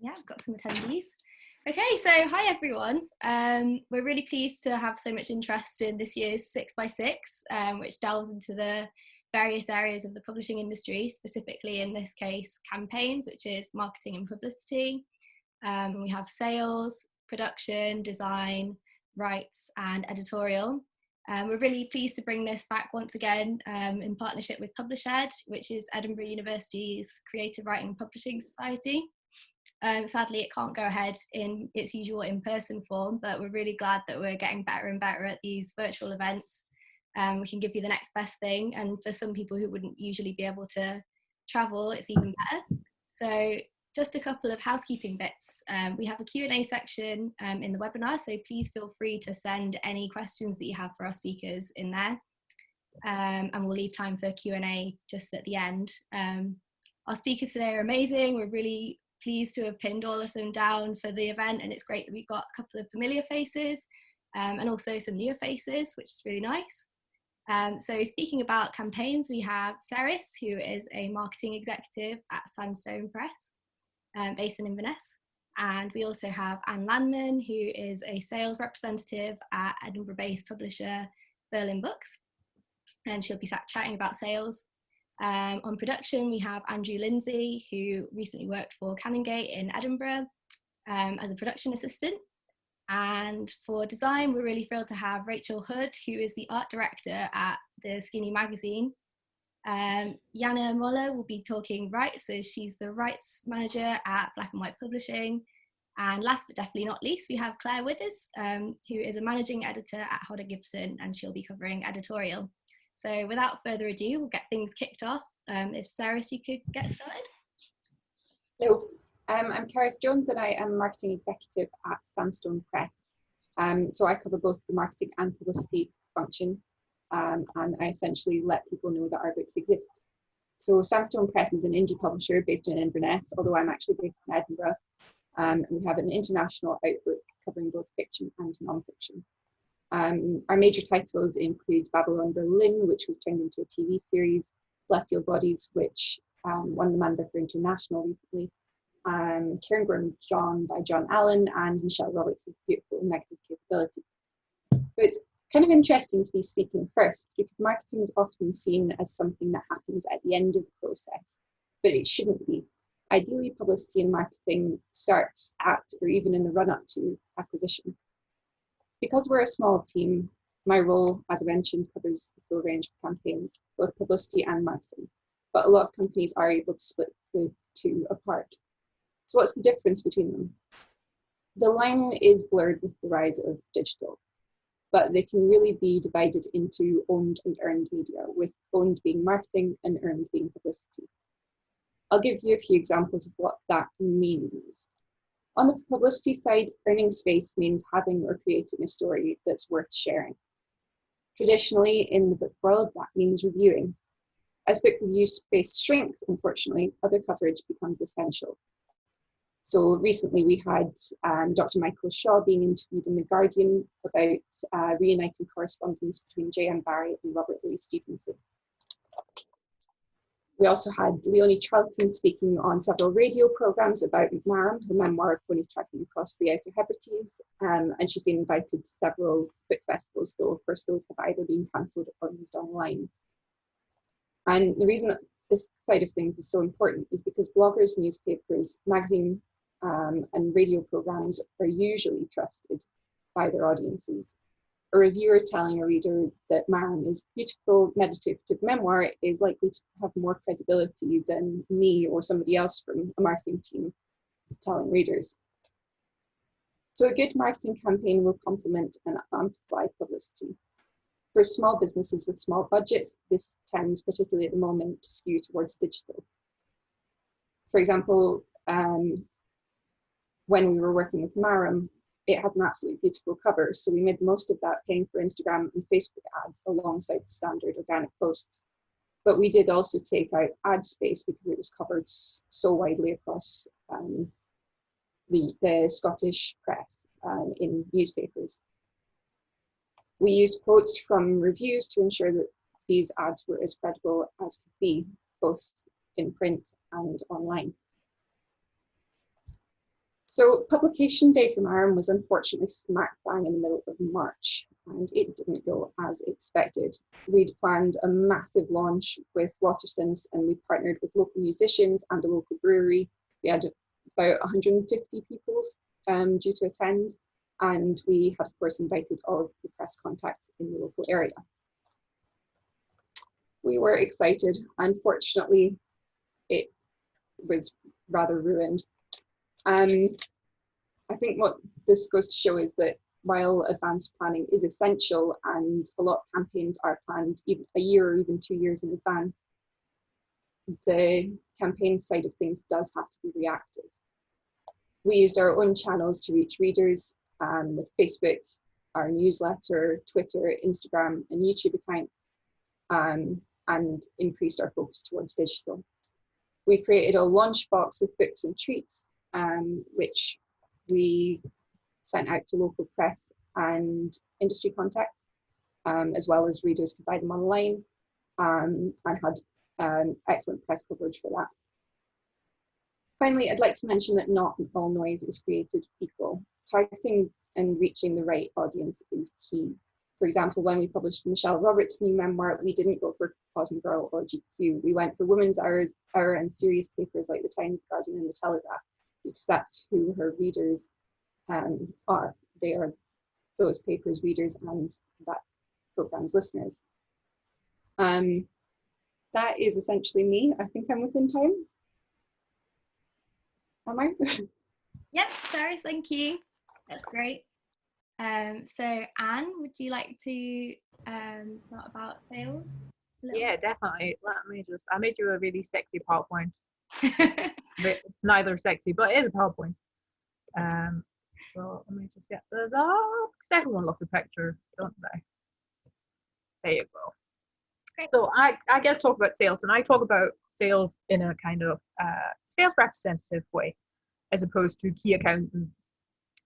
Yeah, I've got some attendees. Okay, so hi everyone. We're really pleased to have so much interest in this year's 6x6, which delves into the various areas of the publishing industry, specifically in this case campaigns, which is marketing and publicity. We have sales, production, design, rights and editorial. We're really pleased to bring this back once again in partnership with PublishED, which is Edinburgh University's Creative Writing and Publishing Society. Sadly, it can't go ahead in its usual in-person form, but we're really glad that we're getting better and better at these virtual events. We can give you the next best thing, and for some people who wouldn't usually be able to travel, it's even better. So just a couple of housekeeping bits. We have a Q&A section in the webinar, so please feel free to send any questions that you have for our speakers in there. And we'll leave time for Q&A just at the end. Our speakers today are amazing. We're really pleased to have pinned all of them down for the event, and it's great that we've got a couple of familiar faces and also some newer faces, which is really nice. So speaking about campaigns, we have Ceres, who is a marketing executive at Sandstone Press, based in Inverness. And we also have Anne Landman, who is a sales representative at Edinburgh-based publisher Berlin Books, and she'll be chatting about sales. On production, we have Andrew Lindsay, who recently worked for Canongate in Edinburgh as a production assistant. And for design, we're really thrilled to have Rachel Hood, who is the art director at the Skinny magazine. Jana Moller will be talking rights, so she's the rights manager at Black and White Publishing. And last but definitely not least, we have Claire Withers, who is a managing editor at Hodder Gibson, and she'll be covering editorial. So without further ado, we'll get things kicked off. If Ceres, you could get started. Hello, I'm Ceres Jones and I am marketing executive at Sandstone Press. So I cover both the marketing and publicity function, and I essentially let people know that our books exist. So Sandstone Press is an indie publisher based in Inverness, although I'm actually based in Edinburgh. And we have an international outlook covering both fiction and non-fiction. Our major titles include Babylon Berlin, which was turned into a TV series, Celestial Bodies, which won the Man Booker International recently, Cairngorm John by John Allen, and Michelle Roberts' Beautiful Negative Capability. So it's kind of interesting to be speaking first, because marketing is often seen as something that happens at the end of the process, but it shouldn't be. Ideally, publicity and marketing starts at or even in the run-up to acquisition. Because we're a small team, my role, as I mentioned, covers the full range of campaigns, both publicity and marketing. But a lot of companies are able to split the two apart. So what's the difference between them? The line is blurred with the rise of digital, but they can really be divided into owned and earned media, with owned being marketing and earned being publicity. I'll give you a few examples of what that means. On the publicity side, earning space means having or creating a story that's worth sharing. Traditionally, in the book world, that means reviewing. As book review space shrinks, unfortunately, other coverage becomes essential. So recently we had Dr. Michael Shaw being interviewed in The Guardian about reuniting correspondence between J.M. Barrie and Robert Louis Stevenson. We also had Leonie Charlton speaking on several radio programmes about Marram, the memoir of pony tracking across the Outer Hebrides, and she's been invited to several book festivals, though of course those have either been cancelled or moved online. And the reason that this side of things is so important is because bloggers, newspapers, magazine and radio programmes are usually trusted by their audiences. A reviewer telling a reader that Marram is beautiful, meditative memoir is likely to have more credibility than me or somebody else from a marketing team telling readers. So a good marketing campaign will complement and amplify publicity. For small businesses with small budgets, this tends, particularly at the moment, to skew towards digital. For example, when we were working with Marram, it has an absolutely beautiful cover, so we made the most of that, paying for Instagram and Facebook ads alongside the standard organic posts. But we did also take out ad space because it was covered so widely across the Scottish press in newspapers. We used quotes from reviews to ensure that these ads were as credible as could be, both in print and online. So publication day from Ireland was unfortunately smack bang in the middle of March, and it didn't go as expected. We'd planned a massive launch with Waterstones, and we partnered with local musicians and a local brewery. We had about 150 people due to attend, and we had of course invited all of the press contacts in the local area. We were excited. Unfortunately, it was rather ruined. I think what this goes to show is that while advanced planning is essential and a lot of campaigns are planned even a year or even 2 years in advance, the campaign side of things does have to be reactive. We used our own channels to reach readers with Facebook, our newsletter, Twitter, Instagram, and YouTube accounts, and increased our focus towards digital. We created a launch box with books and treats, which we sent out to local press and industry contacts, as well as readers could buy them online, and had excellent press coverage for that. Finally, I'd like to mention that not all noise is created equal. Targeting and reaching the right audience is key. For example, when we published Michelle Roberts' new memoir, we didn't go for Cosmo Girl or GQ. We went for Women's Hour and serious papers like the Times, Guardian, and the Telegraph, because that's who her readers are. They are those papers' readers and that programme's listeners. That is essentially me. I think I'm within time. Am I? Yep, Sarah, thank you. That's great. So Anne, would you like to start about sales? Yeah, definitely. I made you a really sexy PowerPoint. But it's neither sexy, but it is a PowerPoint. So let me just get this up, because everyone loves a picture, don't they? There you go. Great. So I get to talk about sales, and I talk about sales in a kind of sales representative way, as opposed to key accounts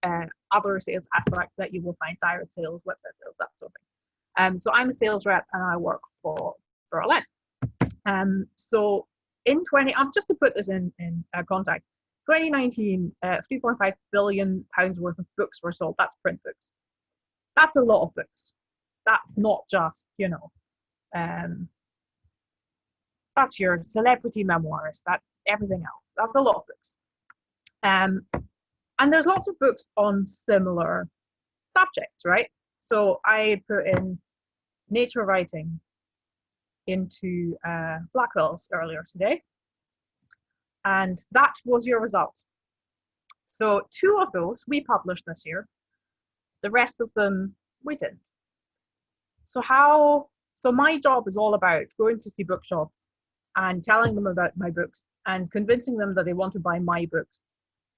and other sales aspects that you will find, direct sales, website sales, that sort of thing. So I'm a sales rep and I work for Berlin. So just to put this in context, 2019, 3.5 billion pounds worth of books were sold. That's print books. That's a lot of books. That's not just, that's your celebrity memoirs. That's everything else. That's a lot of books. And there's lots of books on similar subjects, right? So I put in nature writing into Blackwell's earlier today, and that was your result. So 2 of those we published this year. The rest of them we didn't. So my job is all about going to see bookshops and telling them about my books and convincing them that they want to buy my books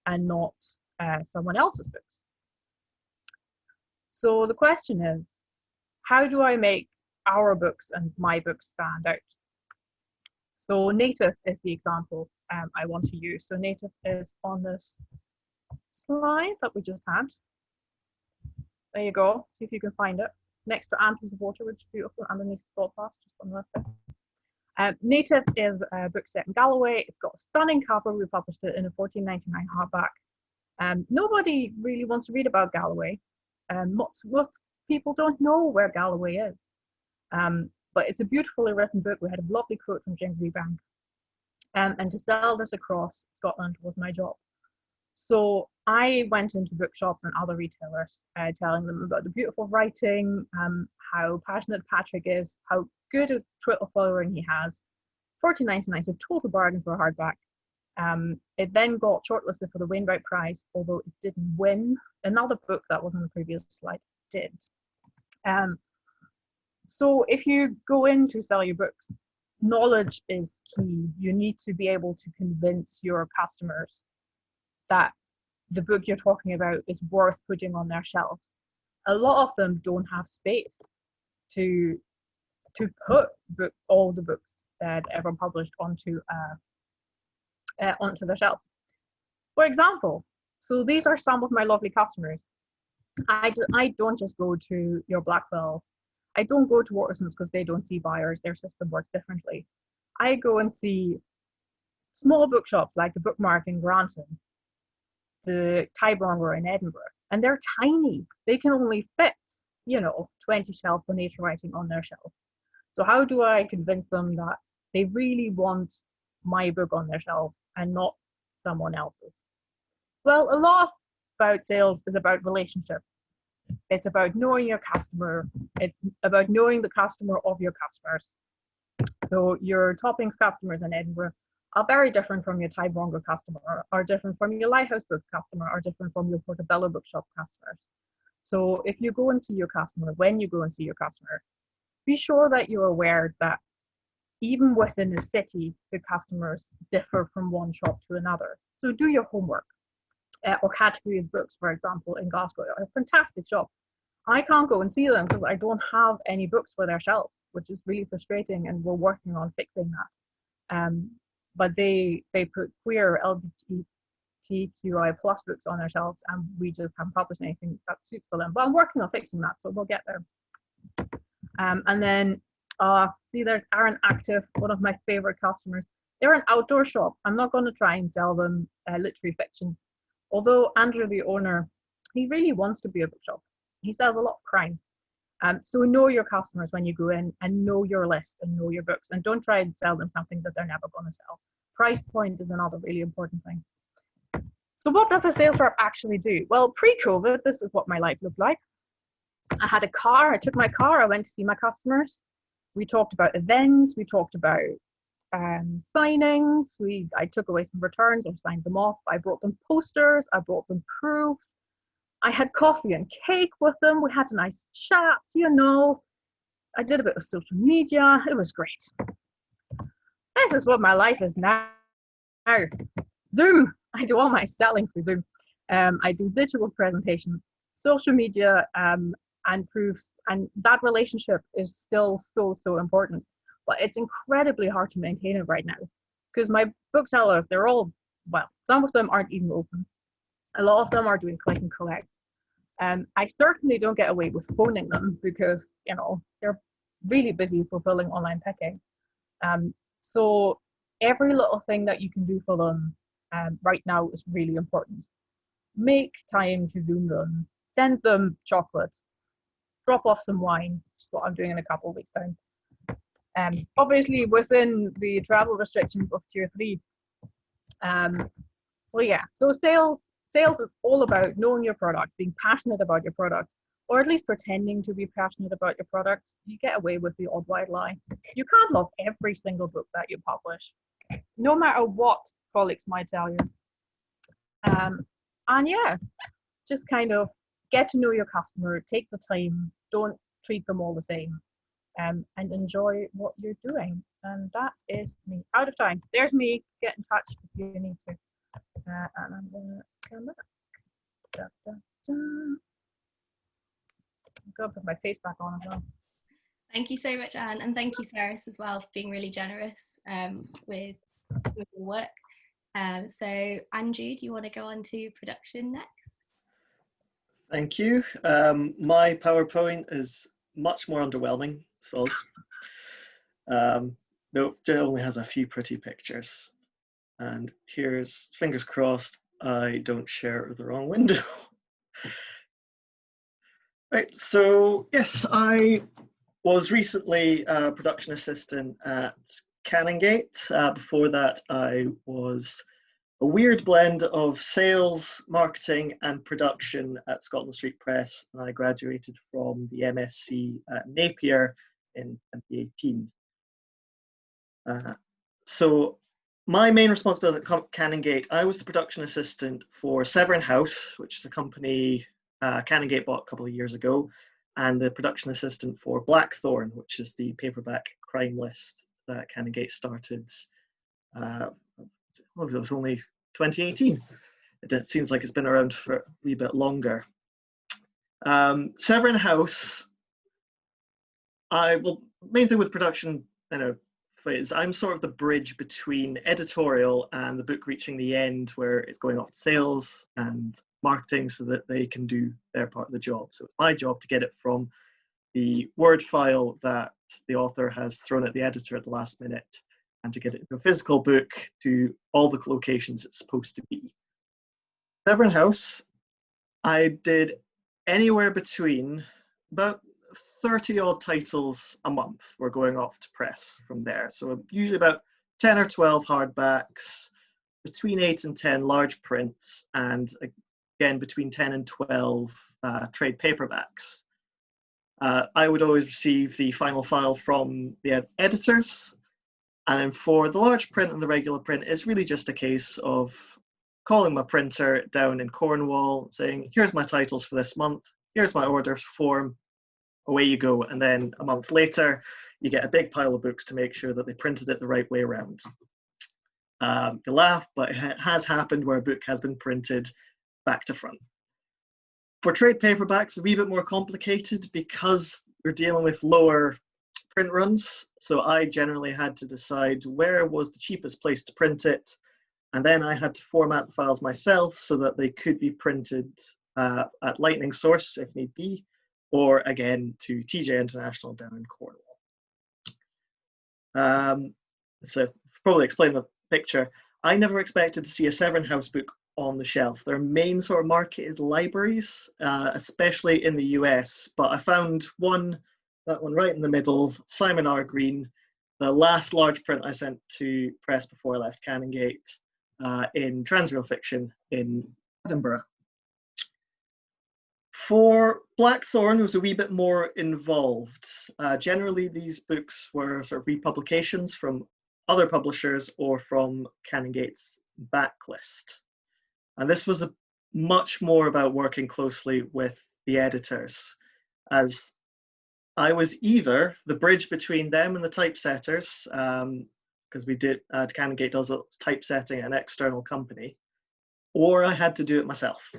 and not someone else's books. So the question is, how do I make our books and my books stand out? So Native is the example I want to use. So Native is on this slide that we just had. There you go. See if you can find it. Next to Antlers of Water, which is beautiful, underneath the salt path, just on the left there. Native is a book set in Galloway. It's got a stunning cover. We published it in a $14.99 hardback. Nobody really wants to read about Galloway. Most people don't know where Galloway is. But it's a beautifully written book. We had a lovely quote from James Rebank. And to sell this across Scotland was my job. So I went into bookshops and other retailers, telling them about the beautiful writing, how passionate Patrick is, how good a Twitter following he has. $14.99 is a total bargain for a hardback. It then got shortlisted for the Wainwright Prize, although it didn't win. Another book that was on the previous slide did. So if you go in to sell your books, knowledge is key. You need to be able to convince your customers that the book you're talking about is worth putting on their shelf. A lot of them don't have space to put all the books that ever published onto their shelves. For example, so these are some of my lovely customers. I don't just go to your Blackwells. I don't go to Watersons because they don't see buyers. Their system works differently. I go and see small bookshops like the Bookmark in Granton the Tyburn in Edinburgh, and they're tiny. They can only fit, 20 shelves of nature writing on their shelf. So how do I convince them that they really want my book on their shelf and not someone else's? Well, a lot about sales is about relationships. It's about knowing your customer. It's about knowing the customer of your customers. So your toppings customers in Edinburgh are very different from your Tyburn customer, are different from your Lighthouse Books customer, are different from your Portobello Bookshop customers. So if you go and see your customer, when you go and see your customer, be sure that you're aware that even within the city, the customers differ from one shop to another. So do your homework. Or Categories Books, for example, in Glasgow, are a fantastic shop. I can't go and see them because I don't have any books for their shelves, which is really frustrating, and we're working on fixing that. But they put queer LGBTQI plus books on their shelves, and we just haven't published anything that suits for them. But I'm working on fixing that, so we'll get there. And then, see, there's Aaron Active, one of my favorite customers. They're an outdoor shop. I'm not going to try and sell them literary fiction. Although Andrew, the owner, he really wants to be a bookshop. He sells a lot of crime. So know your customers when you go in, and know your list and know your books, and don't try and sell them something that they're never going to sell. Price point is another really important thing. So what does a sales rep actually do? Well, pre-COVID, this is what my life looked like. I had a car, I took my car, I went to see my customers. We talked about events, we talked about signings, I took away some returns or signed them off. I brought them posters, I brought them proofs. I had coffee and cake with them. We had a nice chat, I did a bit of social media. It was great. This is what my life is now. Zoom. I do all my selling through Zoom. I do digital presentations, social media, and proofs. And that relationship is still so important. But it's incredibly hard to maintain it right now because my booksellers, they're all, well, some of them aren't even open. A lot of them are doing click and collect. I certainly don't get away with phoning them because, they're really busy fulfilling online picking. So every little thing that you can do for them right now is really important. Make time to Zoom them, send them chocolate, drop off some wine, which is what I'm doing in a couple of weeks' time. Obviously within the travel restrictions of Tier 3. So sales is all about knowing your products, being passionate about your products, or at least pretending to be passionate about your products. You get away with the odd white lie. You can't love every single book that you publish, no matter what colleagues might tell you. And yeah, just kind of get to know your customer, take the time, don't treat them all the same, and enjoy what you're doing. And that is me. Out of time. There's me. Get in touch if you need to. And I'm going to come back. Da, da, da. I'm going to put my face back on as well. Thank you so much, Anne, and thank you, Sarah, as well, for being really generous with your work. So, Andrew, do you want to go on to production next? Thank you. My PowerPoint is much more underwhelming, soz. Nope, it only has a few pretty pictures. And here's, fingers crossed, I don't share it with the wrong window. Right, so yes, I was recently a production assistant at Canongate. Before that, I was a weird blend of sales, marketing, and production at Scotland Street Press. And I graduated from the MSc at Napier in 2018. So my main responsibility at Canongate, I was the production assistant for Severn House, which is a company Canongate bought a couple of years ago, and the production assistant for Blackthorn, which is the paperback crime list that Canongate started. It was only 2018. It seems like it's been around for a wee bit longer. Severn House, main thing with production, is I'm sort of the bridge between editorial and the book reaching the end, where it's going off to sales and marketing so that they can do their part of the job. So it's my job to get it from the Word file that the author has thrown at the editor at the last minute, and to get it into a physical book to all the locations it's supposed to be. Severn House, I did anywhere between about 30 odd titles a month were going off to press from there. So usually about 10 or 12 hardbacks, between 8 and 10 large print, and again between 10 and 12 trade paperbacks. I would always receive the final file from the editors, and then for the large print and the regular print, it's really just a case of calling my printer down in Cornwall, saying, here's my titles for this month, here's my order form, away you go. And then a month later, you get a big pile of books to make sure that they printed it the right way around. You laugh, but it has happened where a book has been printed back to front. For trade paperbacks, a wee bit more complicated because we're dealing with lower print runs. So I generally had to decide where was the cheapest place to print it. And then I had to format the files myself so that they could be printed at Lightning Source if need be, or again to TJ International down in Cornwall. So probably explain the picture. I never expected to see a Severn House book on the shelf. Their main sort of market is libraries, especially in the US. But I found that one right in the middle, Simon R. Green, the last large print I sent to press before I left Canongate, in Transreal Fiction in Edinburgh. For Blackthorn, it was a wee bit more involved. Generally, these books were sort of republications from other publishers or from Canongate's backlist. And this was much more about working closely with the editors, as I was either the bridge between them and the typesetters, because Canongate does its typesetting at an external company, or I had to do it myself.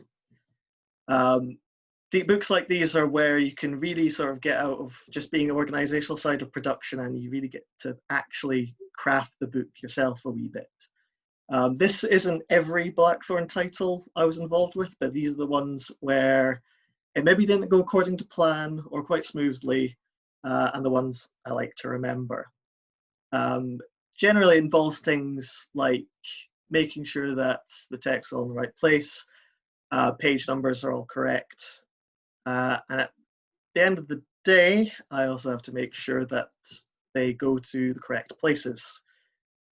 The books like these are where you can really sort of get out of just being the organizational side of production, and you really get to actually craft the book yourself a wee bit. This isn't every Blackthorn title I was involved with, but these are the ones where it maybe didn't go according to plan or quite smoothly, and the ones I like to remember. Generally involves things like making sure that the text is all in the right place, page numbers are all correct, and at the end of the day, I also have to make sure that they go to the correct places.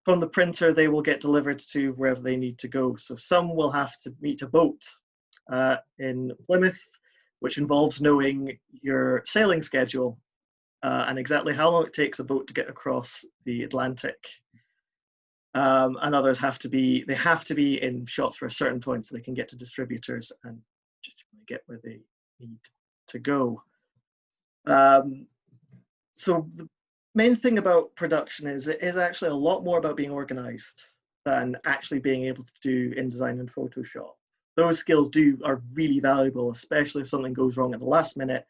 From the printer, they will get delivered to wherever they need to go. So some will have to meet a boat in Plymouth, which involves knowing your sailing schedule and exactly how long it takes a boat to get across the Atlantic. And others have to be in shots for a certain point so they can get to distributors and just get where they need to go. So the main thing about production is it is actually a lot more about being organized than actually being able to do InDesign and Photoshop. Those skills are really valuable, especially if something goes wrong at the last minute.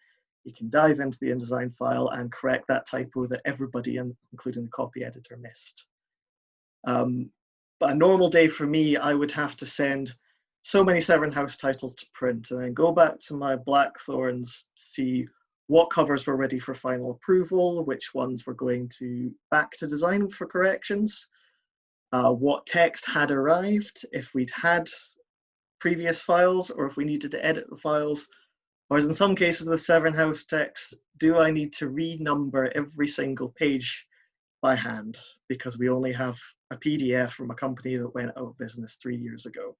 You can dive into the InDesign file and correct that typo that everybody, including the copy editor, missed. But a normal day for me, I would have to send so many Severn House titles to print and then go back to my Blackthorns, see what covers were ready for final approval, which ones were going back to design for corrections, what text had arrived, if we'd had previous files or if we needed to edit the files, or as in some cases with Severn House text, do I need to renumber every single page by hand because we only have a PDF from a company that went out of business 3 years ago.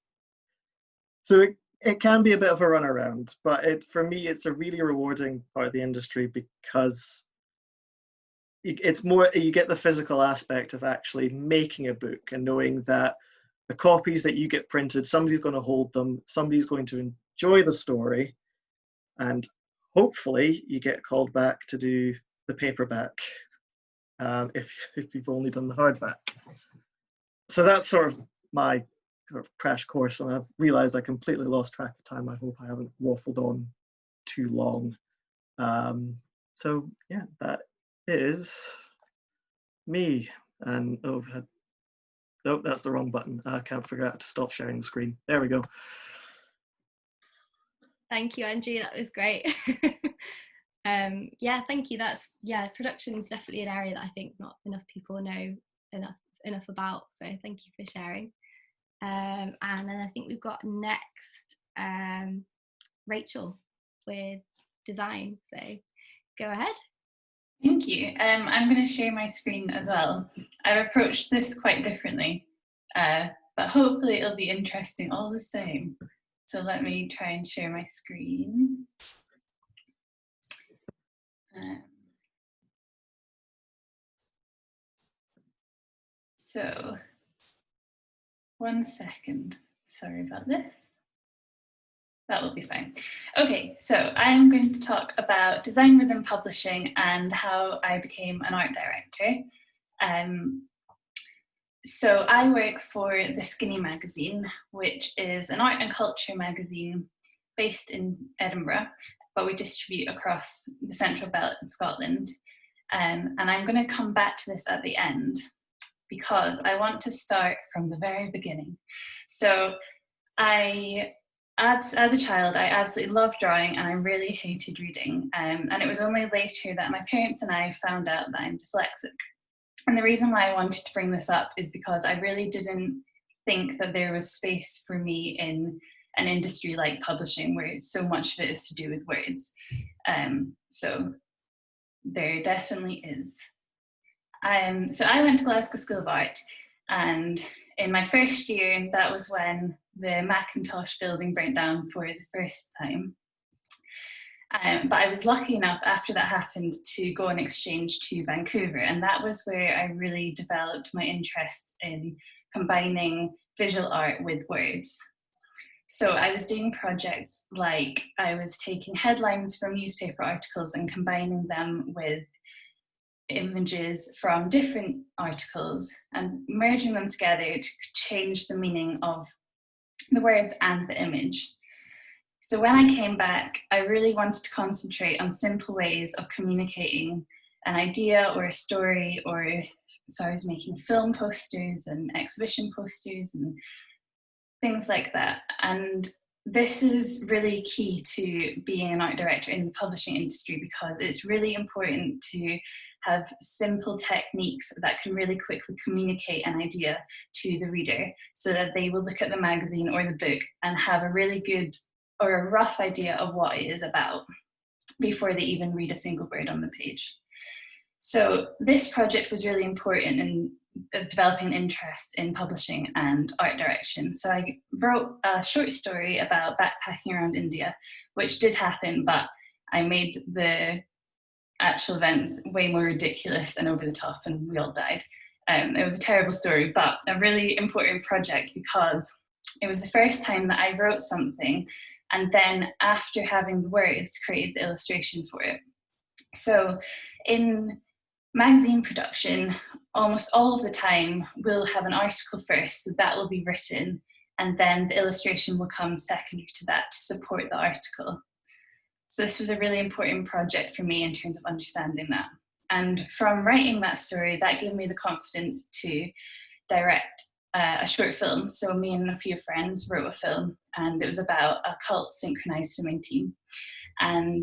So it can be a bit of a runaround, but for me, it's a really rewarding part of the industry because it's more, you get the physical aspect of actually making a book and knowing that the copies that you get printed, somebody's going to hold them, somebody's going to enjoy the story, and hopefully you get called back to do the paperback if you've only done the hardback. So that's sort of my sort of crash course, and I've realized I completely lost track of time. I hope I haven't waffled on too long. So yeah, that is me. And oh, that's the wrong button. I can't figure out to stop sharing the screen. There we go. Thank you, Andrew. That was great. Yeah, thank you. Production is definitely an area that I think not enough people know enough about. So thank you for sharing. And then I think we've got next Rachel with design. So go ahead. Thank you. I'm going to share my screen as well. I've approached this quite differently, but hopefully it'll be interesting all the same. So let me try and share my screen. So, 1 second. Sorry about this. That will be fine. Okay, so I'm going to talk about design within publishing and how I became an art director. So I work for The Skinny magazine, which is an art and culture magazine based in Edinburgh, but we distribute across the Central Belt in Scotland. And I'm going to come back to this at the end because I want to start from the very beginning. So as a child, I absolutely loved drawing and I really hated reading. And it was only later that my parents and I found out that I'm dyslexic. And the reason why I wanted to bring this up is because I really didn't think that there was space for me in an industry like publishing, where so much of it is to do with words. So there definitely is. So I went to Glasgow School of Art, and in my first year, that was when the Macintosh building burnt down for the first time. But I was lucky enough after that happened to go on exchange to Vancouver, and that was where I really developed my interest in combining visual art with words. So I was doing projects like I was taking headlines from newspaper articles and combining them with images from different articles and merging them together to change the meaning of the words and the image. So when I came back, I really wanted to concentrate on simple ways of communicating an idea or a story, so I was making film posters and exhibition posters and things like that. And this is really key to being an art director in the publishing industry, because it's really important to have simple techniques that can really quickly communicate an idea to the reader, so that they will look at the magazine or the book and have a really good or a rough idea of what it is about before they even read a single word on the page. So this project was really important in developing interest in publishing and art direction. So I wrote a short story about backpacking around India, which did happen, but I made the actual events way more ridiculous and over the top, and we all died. It was a terrible story, but a really important project because it was the first time that I wrote something and then after having the words, created the illustration for it. So in magazine production, almost all of the time we'll have an article first, so that will be written, and then the illustration will come secondary to that to support the article. So this was a really important project for me in terms of understanding that. And from writing that story, that gave me the confidence to direct a short film. So me and a few friends wrote a film, and it was about a cult synchronized swimming team. And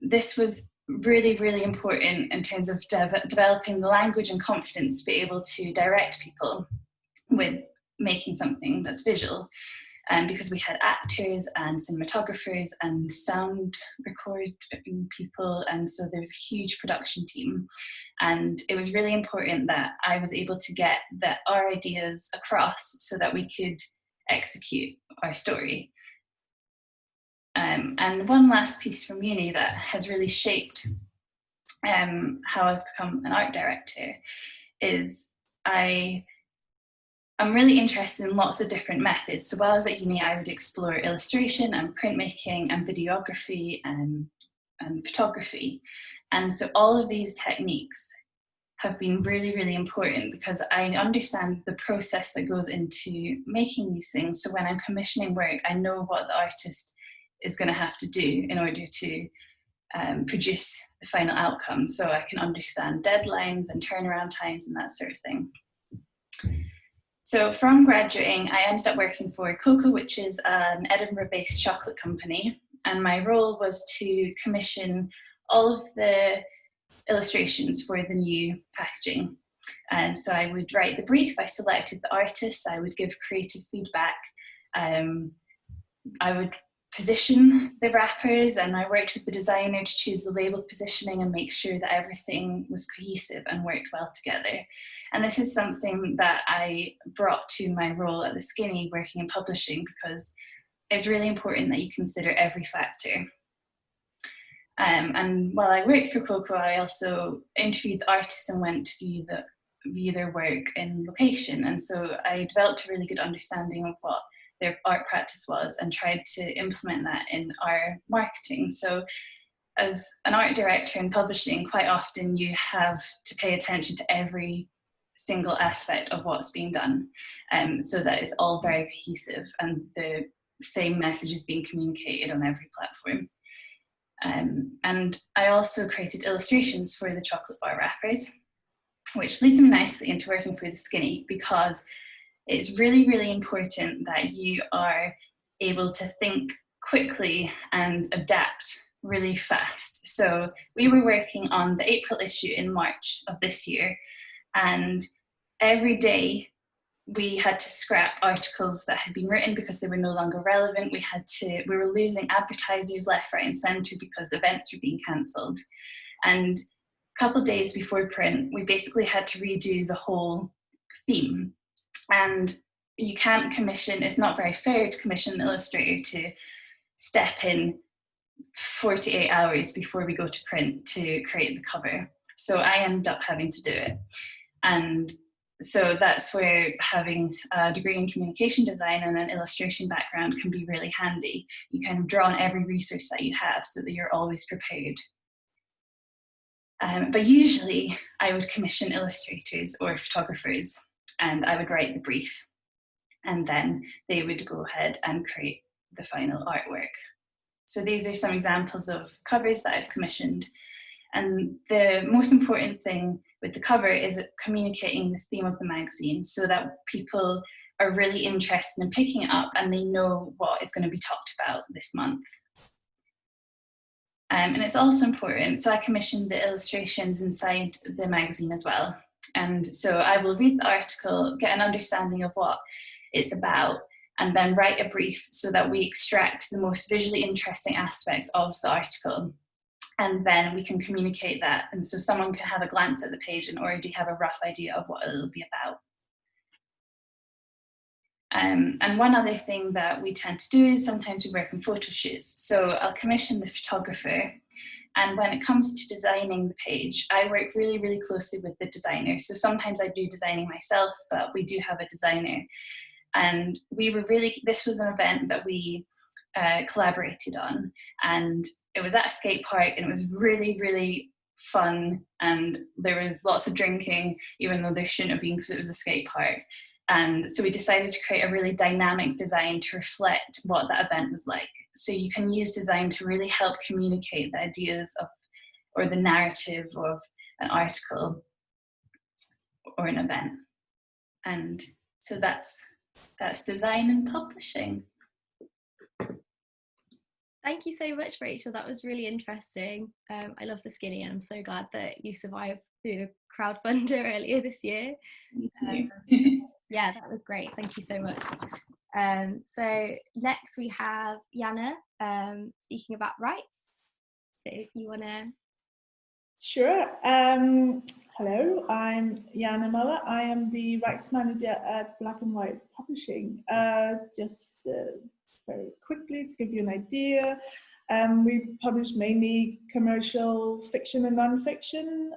this was really, really important in terms of developing the language and confidence to be able to direct people with making something that's visual. Because we had actors and cinematographers and sound recording people, and so there was a huge production team. And it was really important that I was able to get our ideas across so that we could execute our story. And one last piece from uni that has really shaped how I've become an art director is I'm really interested in lots of different methods. So while I was at uni, I would explore illustration and printmaking and videography and photography. And so all of these techniques have been really, really important because I understand the process that goes into making these things. So when I'm commissioning work, I know what the artist is going to have to do in order to produce the final outcome. So I can understand deadlines and turnaround times and that sort of thing. So from graduating, I ended up working for Cocoa, which is an Edinburgh-based chocolate company. And my role was to commission all of the illustrations for the new packaging. So I would write the brief, I selected the artists, I would give creative feedback, I would position the wrappers, and I worked with the designer to choose the label positioning and make sure that everything was cohesive and worked well together. And this is something that I brought to my role at the Skinny, working in publishing, because it's really important that you consider every factor. And while I worked for Coco, I also interviewed the artists and went to view their work in location. And so I developed a really good understanding of what their art practice was and tried to implement that in our marketing. So as an art director in publishing, quite often you have to pay attention to every single aspect of what's being done, so that it's all very cohesive and the same message is being communicated on every platform. And I also created illustrations for the chocolate bar wrappers, which leads me nicely into working for the Skinny, because it's really, really important that you are able to think quickly and adapt really fast. So we were working on the April issue in March of this year, and every day we had to scrap articles that had been written because they were no longer relevant. We were losing advertisers left, right, and centre because events were being cancelled. And a couple of days before print, we basically had to redo the whole theme. And you can't commission, it's not very fair to commission an illustrator to step in 48 hours before we go to print to create the cover. So I ended up having to do it. And so that's where having a degree in communication design and an illustration background can be really handy. You kind of draw on every resource that you have so that you're always prepared. But usually I would commission illustrators or photographers, and I would write the brief, and then they would go ahead and create the final artwork. So these are some examples of covers that I've commissioned. And the most important thing with the cover is communicating the theme of the magazine so that people are really interested in picking it up and they know what is going to be talked about this month. And it's also important, so I commissioned the illustrations inside the magazine as well. And so I will read the article, get an understanding of what it's about, and then write a brief so that we extract the most visually interesting aspects of the article. And then we can communicate that. And so someone can have a glance at the page and already have a rough idea of what it'll be about. And one other thing that we tend to do is sometimes we work on photo shoots. So I'll commission the photographer. And when it comes to designing the page, I work really, really closely with the designer. So sometimes I do designing myself, but we do have a designer. And this was an event that we collaborated on. And it was at a skate park, and it was really, really fun. And there was lots of drinking, even though there shouldn't have been because it was a skate park. And so we decided to create a really dynamic design to reflect what that event was like. So you can use design to really help communicate the ideas of, or the narrative of an article or an event. And so that's design and publishing. Thank you so much, Rachel. That was really interesting. I love the Skinny, and I'm so glad that you survived through the crowdfunder earlier this year. Me too. Yeah, that was great. Thank you so much. So next we have Jana speaking about rights. So if you want to. Sure. Hello, I'm Jana Muller. I am the rights manager at Black and White Publishing. Just very quickly to give you an idea, we publish mainly commercial fiction and non-fiction,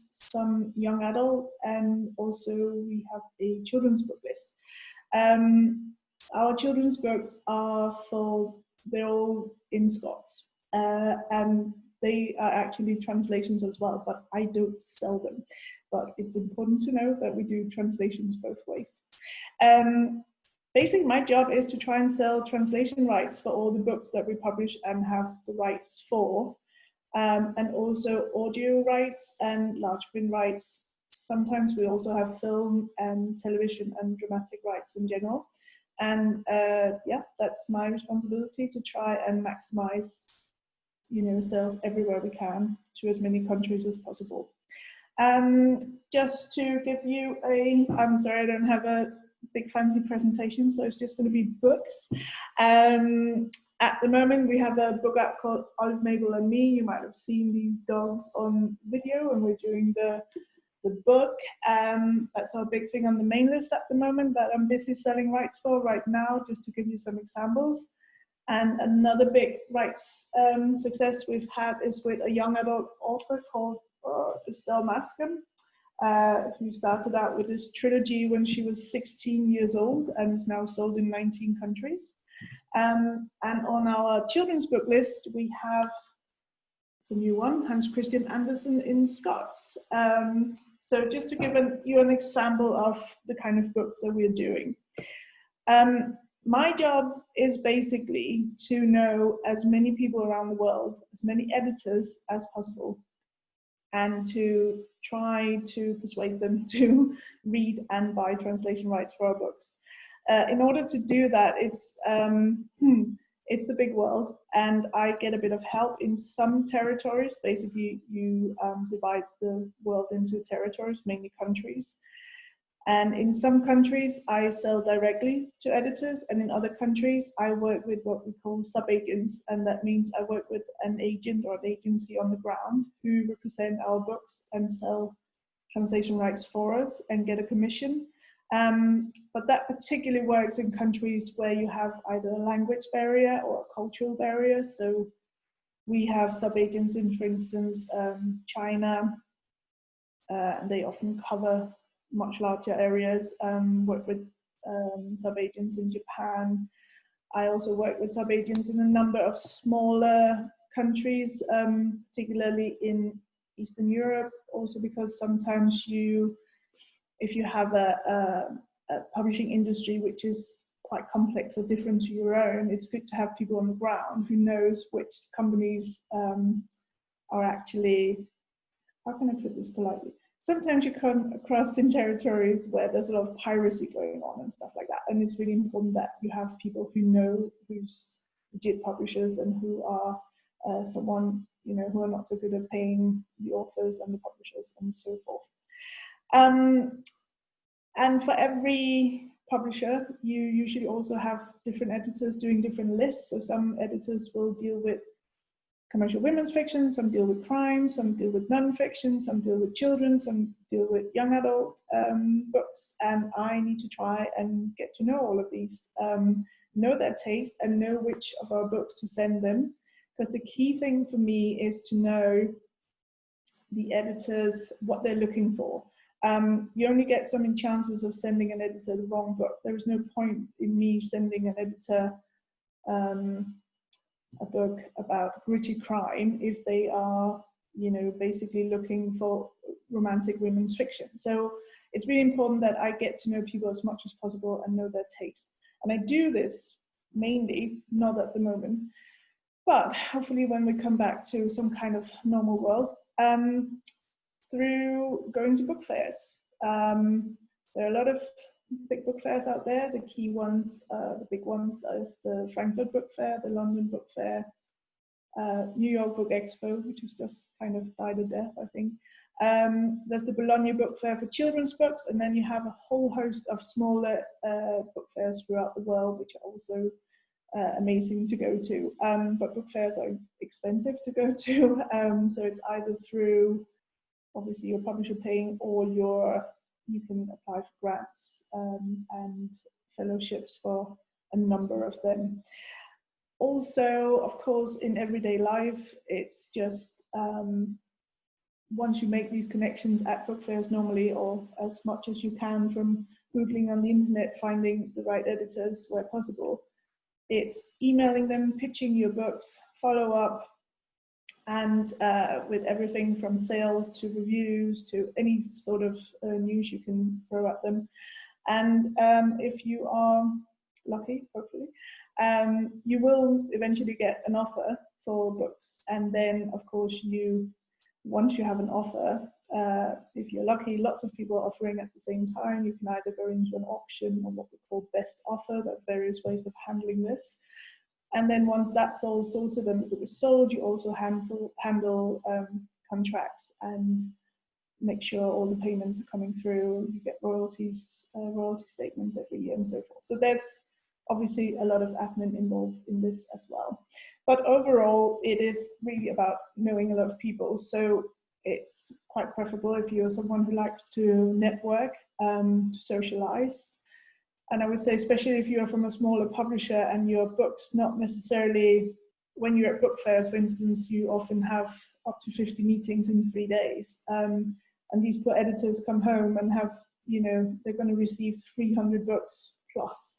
some young adult, and also we have a children's book list. Our children's books they're all in Scots, and they are actually translations as well, but I don't sell them. But it's important to know that we do translations both ways. Basically, my job is to try and sell translation rights for all the books that we publish and have the rights for, and also audio rights and large print rights. Sometimes we also have film and television and dramatic rights in general. And yeah, that's my responsibility to try and maximize, sales everywhere we can to as many countries as possible. Just to give you I'm sorry, I don't have a big fancy presentation, so it's just going to be books. At the moment, we have a book out called Olive, Mabel and Me. You might have seen these dogs on video, and we're doing the book. That's our big thing on the main list at the moment that I'm busy selling rights for right now, just to give you some examples. And another big rights success we've had is with a young adult author called Estelle Mascom, who started out with this trilogy when she was 16 years old and is now sold in 19 countries. And on our children's book list, we have, it's a new one, Hans Christian Andersen in Scots. So just to give you an example of the kind of books that we're doing. My job is basically to know as many people around the world, as many editors as possible, and to try to persuade them to read and buy translation rights for our books. In order to do that, it's a big world, and I get a bit of help in some territories. Basically, you divide the world into territories, mainly countries. And in some countries, I sell directly to editors, and in other countries, I work with what we call sub-agents, and that means I work with an agent or an agency on the ground who represent our books and sell translation rights for us and get a commission. But that particularly works in countries where you have either a language barrier or a cultural barrier. So we have sub-agents in, for instance, China, and they often cover much larger areas. Work with sub-agents in Japan. I also work with sub-agents in a number of smaller countries, particularly in Eastern Europe, also because sometimes if you have a publishing industry which is quite complex or different to your own, it's good to have people on the ground who knows which companies are actually, how can I put this politely? Sometimes you come across in territories where there's a lot of piracy going on and stuff like that. And it's really important that you have people who know who's legit publishers and who are someone, who are not so good at paying the authors and the publishers and so forth. And for every publisher, you usually also have different editors doing different lists. So some editors will deal with commercial women's fiction, some deal with crime, some deal with non-fiction, some deal with children, some deal with young adult books. And I need to try and get to know all of these, know their taste and know which of our books to send them. Because the key thing for me is to know the editors, what they're looking for. You only get so many chances of sending an editor the wrong book. There is no point in me sending an editor a book about gritty crime if they are, basically looking for romantic women's fiction. So it's really important that I get to know people as much as possible and know their taste. And I do this mainly, not at the moment, but hopefully when we come back to some kind of normal world, through going to book fairs. There are a lot of big book fairs out there. The key ones, the big ones, is the Frankfurt Book Fair, the London Book Fair, New York Book Expo, which has just kind of died a death, I think. There's the Bologna Book Fair for children's books, and then you have a whole host of smaller book fairs throughout the world, which are also amazing to go to. But book fairs are expensive to go to, so it's either through, obviously, your publisher paying, or you can apply for grants and fellowships for a number of them. Also, of course, in everyday life, it's just once you make these connections at book fairs normally, or as much as you can from Googling on the internet, finding the right editors where possible, it's emailing them, pitching your books, follow up, and with everything from sales to reviews to any sort of news you can throw at them. And if you are lucky, hopefully, you will eventually get an offer for books. And then, of course, once you have an offer, if you're lucky, lots of people are offering at the same time. You can either go into an auction or what we call best offer. There are various ways of handling this. And then once that's all sorted and the book is sold, you also handle contracts and make sure all the payments are coming through. You get royalties, royalty statements every year and so forth. So there's obviously a lot of admin involved in this as well. But overall, it is really about knowing a lot of people. So it's quite preferable if you're someone who likes to network, to socialize. And I would say, especially if you're from a smaller publisher and your books not necessarily, when you're at book fairs, for instance, you often have up to 50 meetings in 3 days. And these poor editors come home and have, you know, they're going to receive 300 books plus.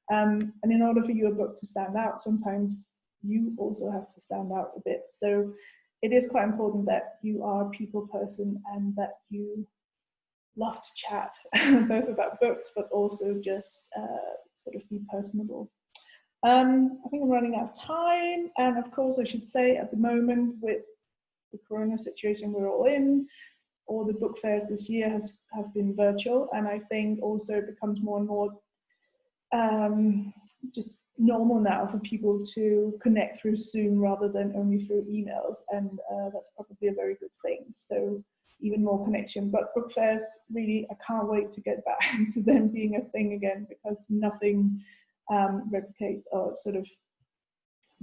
And in order for your book to stand out, sometimes you also have to stand out a bit. So it is quite important that you are a people person and that you love to chat, both about books, but also just sort of be personable. I think I'm running out of time. And of course, I should say at the moment with the Corona situation we're all in, all the book fairs this year have been virtual. And I think also it becomes more and more just normal now for people to connect through Zoom rather than only through emails, and that's probably a very good thing. So even more connection. But book fairs, really, I can't wait to get back to them being a thing again, because nothing replicates or sort of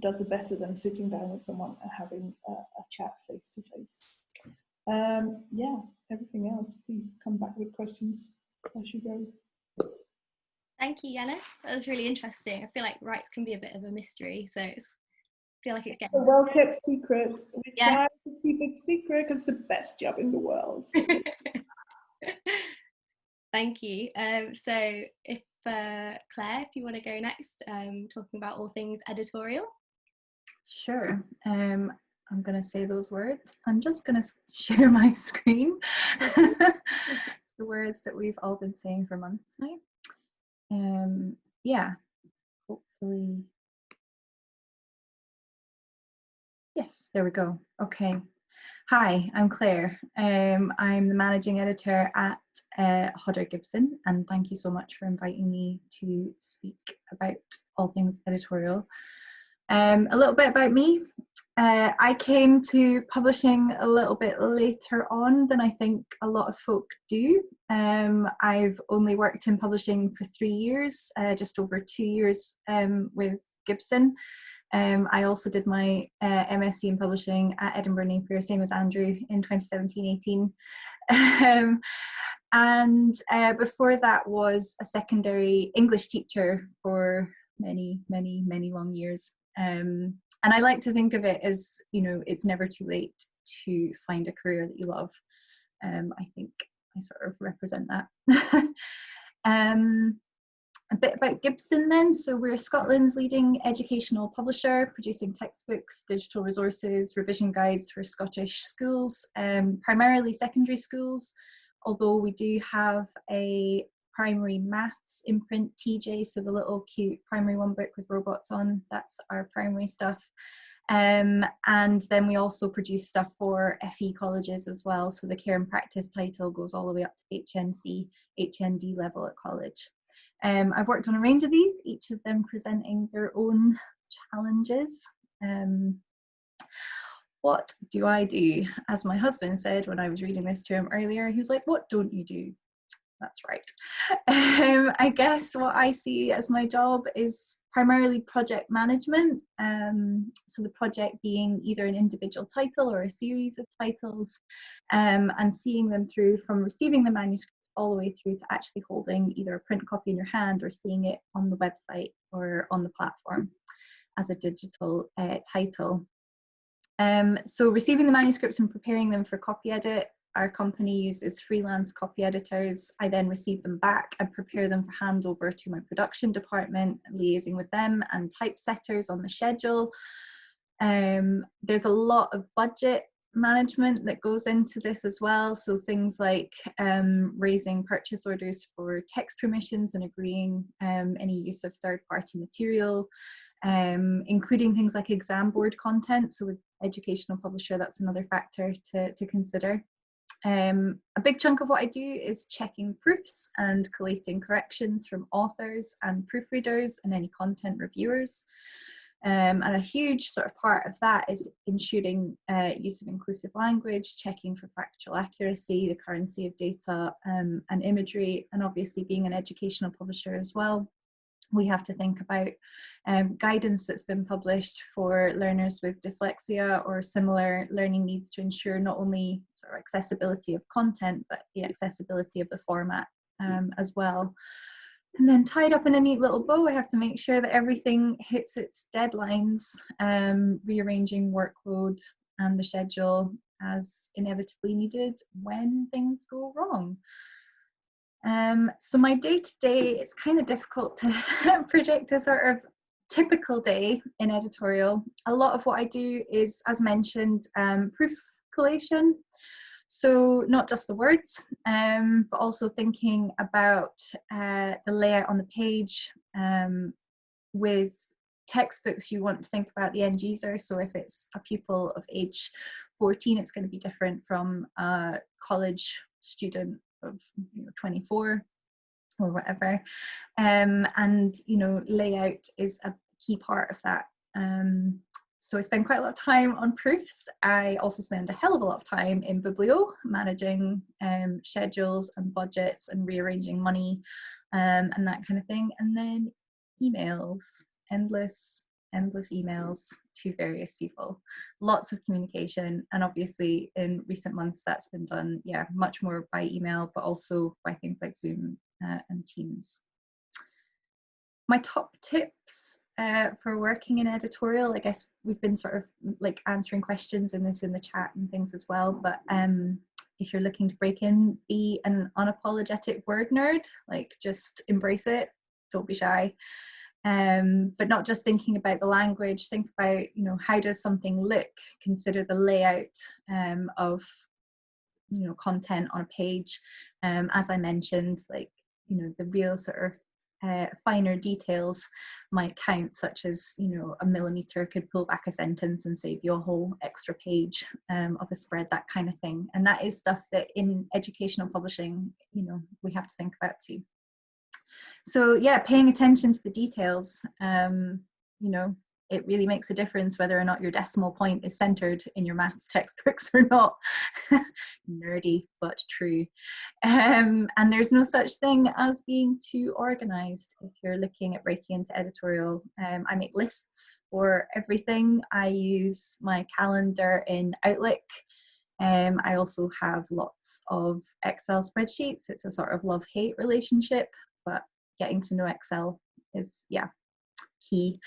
does it better than sitting down with someone and having a chat face to face. Yeah, everything else, please come back with questions as you go. Thank you, Jana. That was really interesting. I feel like rights can be a bit of a mystery, so I feel like it's getting a well-kept secret. We try to keep it secret because it's the best job in the world. So. Thank you. So if Claire, if you want to go next, talking about all things editorial. Sure. I'm going to say those words. I'm just going to share my screen. The words that we've all been saying for months now. Yeah, hopefully. Yes, there we go. Okay. Hi, I'm Claire. I'm the managing editor at Hodder Gibson, and thank you so much for inviting me to speak about all things editorial. A little bit about me. I came to publishing a little bit later on than I think a lot of folk do. I've only worked in publishing for 3 years, just over 2 years with Gibson. I also did my MSc in publishing at Edinburgh Napier, same as Andrew, in 2017-18. And before that was a secondary English teacher for many long years. And I like to think of it as, you know, it's never too late to find a career that you love. I think I sort of represent that. A bit about Gibson then. So we're Scotland's leading educational publisher, producing textbooks, digital resources, revision guides for Scottish schools, primarily secondary schools, although we do have a primary maths imprint, TJ, so the little cute primary one book with robots on, that's our primary stuff. And then we also produce stuff for FE colleges as well, so the care and practice title goes all the way up to HNC, HND level at college. I've worked on a range of these, each of them presenting their own challenges. What do I do? As my husband said when I was reading this to him earlier, he was like, what don't you do? That's right. I guess what I see as my job is primarily project management. So the project being either an individual title or a series of titles, and seeing them through from receiving the manuscript all the way through to actually holding either a print copy in your hand or seeing it on the website or on the platform as a digital title. So receiving the manuscripts and preparing them for copy edit, our company uses freelance copy editors. I then receive them back and prepare them for handover to my production department, liaising with them and typesetters on the schedule. There's a lot of budget management that goes into this as well. So things like raising purchase orders for text permissions and agreeing any use of third-party material, including things like exam board content. So with educational publisher, that's another factor to consider. A big chunk of what I do is checking proofs and collating corrections from authors and proofreaders and any content reviewers. And a huge sort of part of that is ensuring use of inclusive language, checking for factual accuracy, the currency of data and imagery, and obviously being an educational publisher as well. We have to think about guidance that's been published for learners with dyslexia or similar learning needs to ensure not only sort of accessibility of content, but the accessibility of the format as well. And then tied up in a neat little bow, I have to make sure that everything hits its deadlines, rearranging workload and the schedule as inevitably needed when things go wrong. So my day-to-day, it's kind of difficult to predict a sort of typical day in editorial. A lot of what I do is, as mentioned, proof collation. So not just the words, but also thinking about the layout on the page. With textbooks, you want to think about the end user. So if it's a pupil of age 14, it's going to be different from a college student of 24 or whatever. And layout is a key part of that. So I spend quite a lot of time on proofs. I also spend a hell of a lot of time in Biblio, managing schedules and budgets and rearranging money and that kind of thing. And then emails, endless emails to various people. Lots of communication. And obviously in recent months that's been done, much more by email, but also by things like Zoom and Teams. My top tips for working in editorial, I guess we've been sort of like answering questions in the chat and things as well, but if you're looking to break in, be an unapologetic word nerd, like just embrace it, don't be shy. But not just thinking about the language, think about, how does something look, consider the layout of, content on a page. As I mentioned, like, the real sort of finer details might count, such as, a millimeter could pull back a sentence and save you a whole extra page of a spread, that kind of thing. And that is stuff that in educational publishing, we have to think about too. So paying attention to the details, it really makes a difference whether or not your decimal point is centered in your maths textbooks or not. Nerdy, but true. And there's no such thing as being too organized if you're looking at breaking into editorial. I make lists for everything. I use my calendar in Outlook. I also have lots of Excel spreadsheets. It's a sort of love-hate relationship, but getting to know Excel is, key.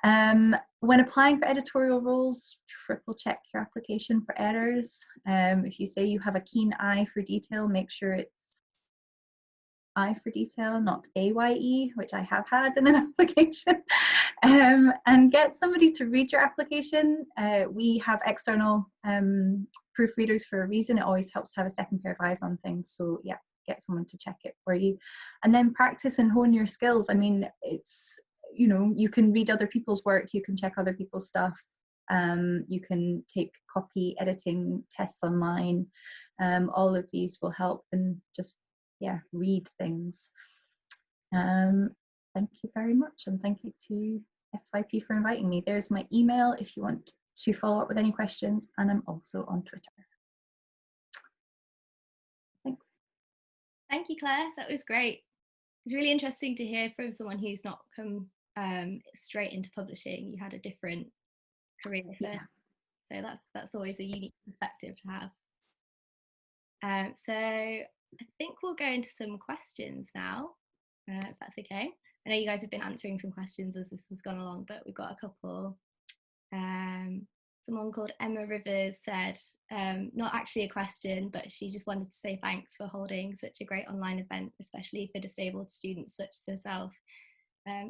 When applying for editorial roles, triple check your application for errors. If you say you have a keen eye for detail, make sure it's I for detail, not AYE, which I have had in an application. And get somebody to read your application. We have external proofreaders for a reason. It always helps to have a second pair of eyes on things. So get someone to check it for you. And then practice and hone your skills. I mean, it's, you can read other people's work, you can check other people's stuff, you can take copy editing tests online. All of these will help, and just read things. Thank you very much, and thank you to SYP for inviting me. There's my email if you want to follow up with any questions, and I'm also on Twitter. Thanks. Thank you, Claire. That was great. It's really interesting to hear from someone who's not come straight into publishing. You had a different career so that's always a unique perspective to have. So I think we'll go into some questions now, if that's okay. I know you guys have been answering some questions as this has gone along, but we've got a couple. Someone called Emma Rivers said, not actually a question, but she just wanted to say thanks for holding such a great online event, especially for disabled students such as herself.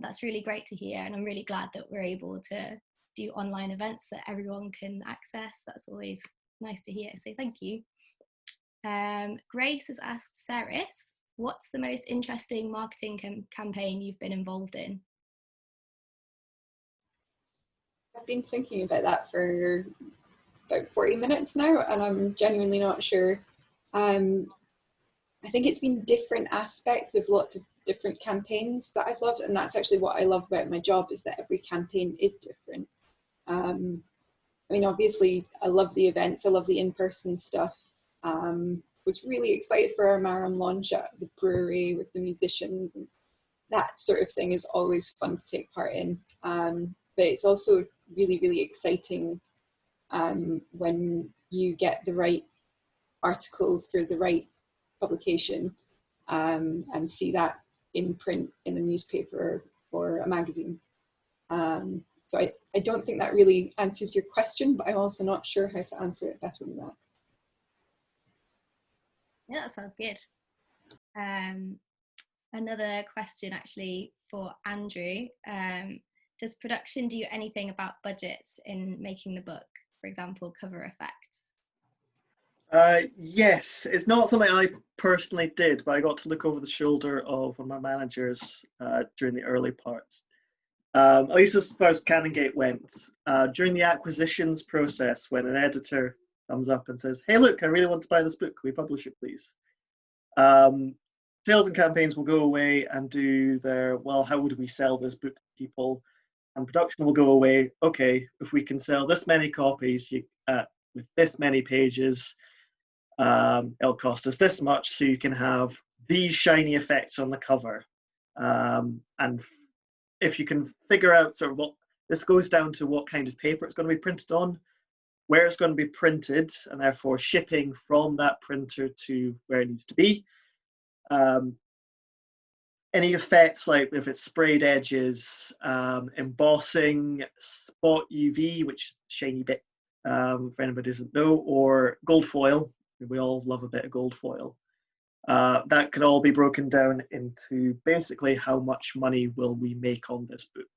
That's really great to hear, and I'm really glad that we're able to do online events that everyone can access. That's always nice to hear, so thank you. Grace has asked Ceres, what's the most interesting marketing campaign you've been involved in? I've been thinking about that for about 40 minutes now, and I'm genuinely not sure. I think it's been different aspects of lots of different campaigns that I've loved, and that's actually what I love about my job, is that every campaign is different. I mean, obviously, I love the events, I love the in-person stuff. Was really excited for our Marram launch at the brewery with the musicians, and that sort of thing is always fun to take part in. But it's also really, really exciting when you get the right article for the right publication, and see that in print in a newspaper or a magazine. So I don't think that really answers your question, but I'm also not sure how to answer it better than that. Yeah, that sounds good. Another question actually for Andrew. Does production do anything about budgets in making the book? For example, cover effects? Yes, it's not something I personally did, but I got to look over the shoulder of one of my managers during the early parts. At least as far as Canongate went, during the acquisitions process, when an editor comes up and says, "Hey, look, I really want to buy this book. Can we publish it, please?" Sales and campaigns will go away and do their, well, how would we sell this book to people? And production will go away. Okay, if we can sell this many copies with this many pages, it'll cost us this much, so you can have these shiny effects on the cover. And if you can figure out sort of what, this goes down to what kind of paper it's going to be printed on, where it's going to be printed, and therefore shipping from that printer to where it needs to be. Any effects, like if it's sprayed edges, embossing, spot UV, which is the shiny bit, for anybody who doesn't know, or gold foil. We all love a bit of gold foil. That can all be broken down into basically how much money will we make on this book.